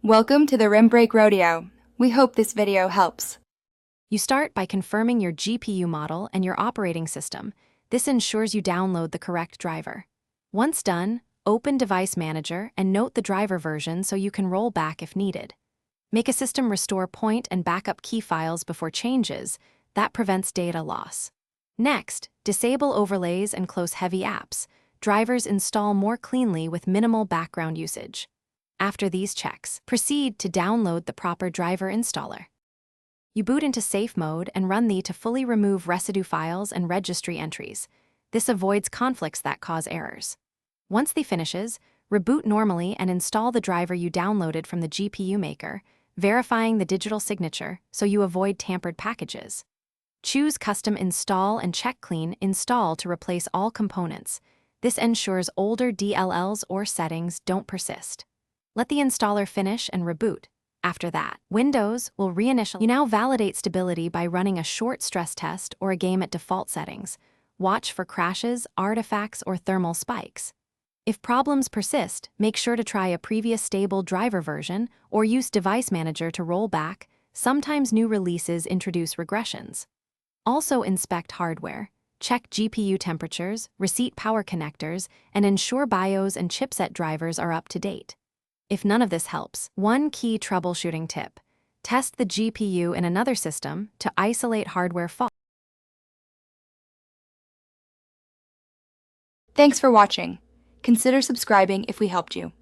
Welcome to the Rim Break Rodeo. We hope this video helps. You start by confirming your GPU model and your operating system. This ensures you download the correct driver. Once done, open Device Manager and note the driver version so you can roll back if needed. Make a system restore point and backup key files before changes. That prevents data loss. Next, disable overlays and close heavy apps. Drivers install more cleanly with minimal background usage. After these checks, proceed to download the proper driver installer. You boot into safe mode and run the to fully remove residue files and registry entries. This avoids conflicts that cause errors. Once the finishes, reboot normally and install the driver you downloaded from the GPU maker, verifying the digital signature so you avoid tampered packages. Choose Custom Install and check Clean Install to replace all components. This ensures older DLLs or settings don't persist. Let the installer finish and reboot. After that, Windows will reinitialize. You now validate stability by running a short stress test or a game at default settings. Watch for crashes, artifacts, or thermal spikes. If problems persist, make sure to try a previous stable driver version or use Device Manager to roll back. Sometimes new releases introduce regressions. Also inspect hardware. Check GPU temperatures, receipt power connectors, and ensure BIOS and chipset drivers are up to date. If none of this helps, one key troubleshooting tip: test the GPU in another system to isolate hardware faults. Thanks for watching. Consider subscribing if we helped you.